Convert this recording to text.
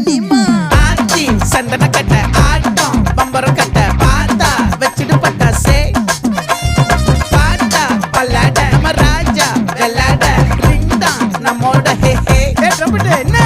நீமா ஆச்சி சந்தன கட்ட ஆட்டம் பம்பரம் கட்ட பாத்தா வச்சிடு பட்டாசே பாட்டா பல்லாட நம்ம ராஜா வெள்ளாட ரிங் தான் நம்மோட ஹே ஹே ட்ரம்பட் என்ன